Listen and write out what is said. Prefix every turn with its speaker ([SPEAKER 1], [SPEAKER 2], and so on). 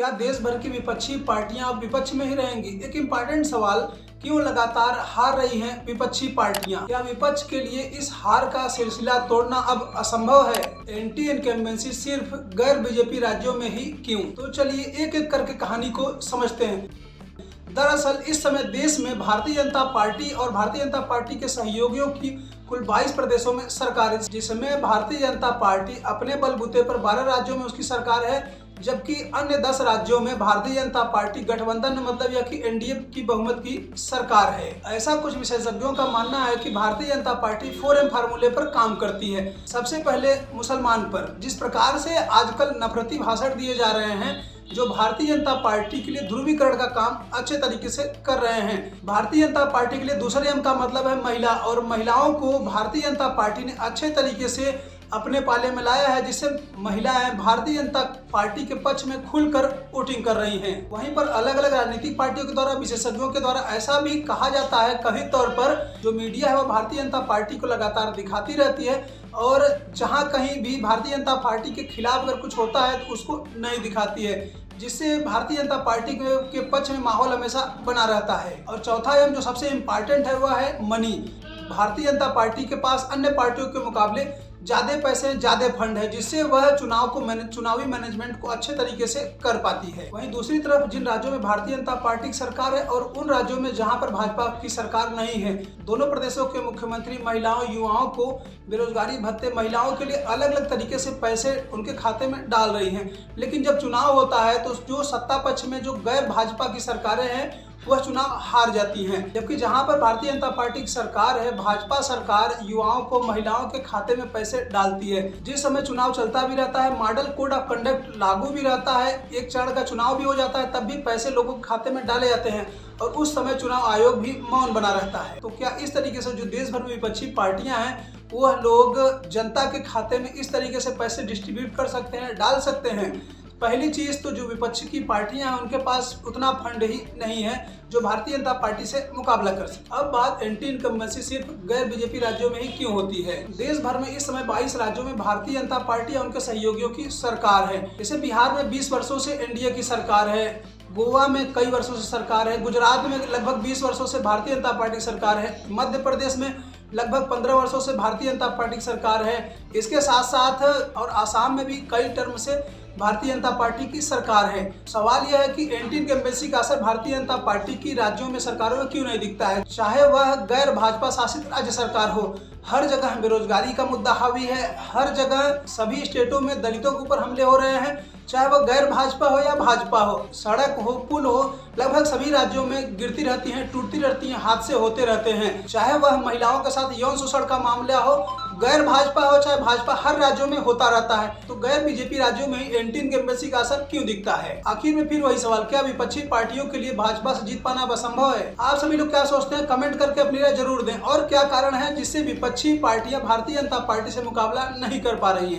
[SPEAKER 1] क्या देश भर की विपक्षी पार्टियां अब विपक्ष में ही रहेंगी? एक इम्पोर्टेंट सवाल, क्यों लगातार हार रही हैं विपक्षी पार्टियां? क्या विपक्ष के लिए इस हार का सिलसिला तोड़ना अब असंभव है? एंटी इनकम्बेंसी सिर्फ गैर बीजेपी राज्यों में ही क्यों? तो चलिए एक एक करके कहानी को समझते हैं। दरअसल इस समय देश में भारतीय जनता पार्टी और भारतीय जनता पार्टी के सहयोगियों की कुल 22 प्रदेशों में सरकार है, जिसमें भारतीय जनता पार्टी अपने बलबूते पर 12 राज्यों में उसकी सरकार है, जबकि अन्य 10 राज्यों में भारतीय जनता पार्टी गठबंधन मतलब या कि एनडीए की बहुमत की सरकार है। ऐसा कुछ विशेषज्ञों का मानना है कि भारतीय जनता पार्टी 4M फार्मूले पर काम करती है। सबसे पहले मुसलमान पर जिस प्रकार से आजकल नफरती भाषण दिए जा रहे हैं, जो भारतीय जनता पार्टी के लिए ध्रुवीकरण का काम अच्छे तरीके से कर रहे हैं। भारतीय जनता पार्टी के लिए दूसरे एम का मतलब है महिला, और महिलाओं को भारतीय जनता पार्टी ने अच्छे तरीके से अपने पाले में लाया है, जिससे महिलाएं भारतीय जनता पार्टी के पक्ष में खुलकर वोटिंग कर रही हैं। वहीं पर अलग अलग राजनीतिक पार्टियों के द्वारा, विशेषज्ञों के द्वारा ऐसा भी कहा जाता है, कथित तौर पर जो मीडिया है वह भारतीय जनता पार्टी को लगातार दिखाती रहती है, और जहां कहीं भी भारतीय जनता पार्टी के खिलाफ अगर कुछ होता है तो उसको नहीं दिखाती है, जिससे भारतीय जनता पार्टी के पक्ष में माहौल हमेशा बना रहता है। और चौथा एम जो सबसे इम्पोर्टेंट है वह है मनी। भारतीय जनता पार्टी के पास अन्य पार्टियों के मुकाबले ज्यादा पैसे, ज्यादा फंड है, जिससे वह चुनावी मैनेजमेंट को अच्छे तरीके से कर पाती है। वहीं दूसरी तरफ जिन राज्यों में भारतीय जनता पार्टी की सरकार है और उन राज्यों में जहां पर भाजपा की सरकार नहीं है, दोनों प्रदेशों के मुख्यमंत्री महिलाओं, युवाओं को बेरोजगारी भत्ते, महिलाओं के लिए अलग अलग तरीके से पैसे उनके खाते में डाल रही हैं। लेकिन जब चुनाव होता है तो जो सत्ता पक्ष में जो गैर भाजपा की सरकारें हैं वह चुनाव हार जाती हैं, जबकि जहां पर भारतीय जनता पार्टी की सरकार है, भाजपा सरकार युवाओं को, महिलाओं के खाते में पैसे डालती है। जिस समय चुनाव चलता भी रहता है, मॉडल कोड ऑफ कंडक्ट लागू भी रहता है, एक चरण का चुनाव भी हो जाता है, तब भी पैसे लोगों के खाते में डाले जाते हैं, और उस समय चुनाव आयोग भी मौन बना रहता है। तो क्या इस तरीके से जो देश भर में विपक्षी पार्टियां हैं वह लोग जनता के खाते में इस तरीके से पैसे डिस्ट्रीब्यूट कर सकते हैं, डाल सकते हैं? पहली चीज तो जो विपक्ष की पार्टियां हैं उनके पास उतना फंड ही नहीं है जो भारतीय जनता पार्टी से मुकाबला कर सके। अब बात एंटी इनकम्बेंसी सिर्फ गैर बीजेपी राज्यों में ही क्यों होती है? देश भर में इस समय 22 राज्यों में भारतीय जनता पार्टी और उनके सहयोगियों की सरकार है। जैसे बिहार में 20 वर्षों से एनडीए की सरकार है, गोवा में कई वर्षों से सरकार है, गुजरात में लगभग 20 वर्षों से भारतीय जनता पार्टी की सरकार है, मध्य प्रदेश में लगभग 15 वर्षों से भारतीय जनता पार्टी की सरकार है। इसके साथ साथ और आसाम में भी कई टर्म से भारतीय जनता पार्टी की सरकार है। सवाल यह है कि एंटी इनकम्बेंसी का असर भारतीय जनता पार्टी की राज्यों में सरकारों में क्यों नहीं दिखता है? चाहे वह गैर भाजपा शासित राज्य सरकार हो, हर जगह बेरोजगारी का मुद्दा हावी है, हर जगह सभी स्टेटों में दलितों के ऊपर हमले हो रहे हैं, चाहे वह गैर भाजपा हो या भाजपा हो, सड़क हो, पुल हो, लगभग सभी राज्यों में गिरती रहती हैं, टूटती रहती हैं, हादसे होते रहते हैं। चाहे वह महिलाओं के साथ यौन शोषण का मामला हो, गैर भाजपा हो चाहे भाजपा, हर राज्यों में होता रहता है। तो गैर बीजेपी राज्यों में ही एंटी इनकम्बेंसी का असर क्यों दिखता है? आखिर में फिर वही सवाल, क्या विपक्षी पार्टियों के लिए भाजपा से जीत पाना असंभव है? आप सभी लोग क्या सोचते हैं? कमेंट करके अपनी राय जरूर दें। और क्या कारण है जिससे विपक्षी पार्टियां भारतीय जनता पार्टी से मुकाबला नहीं कर पा रही हैं?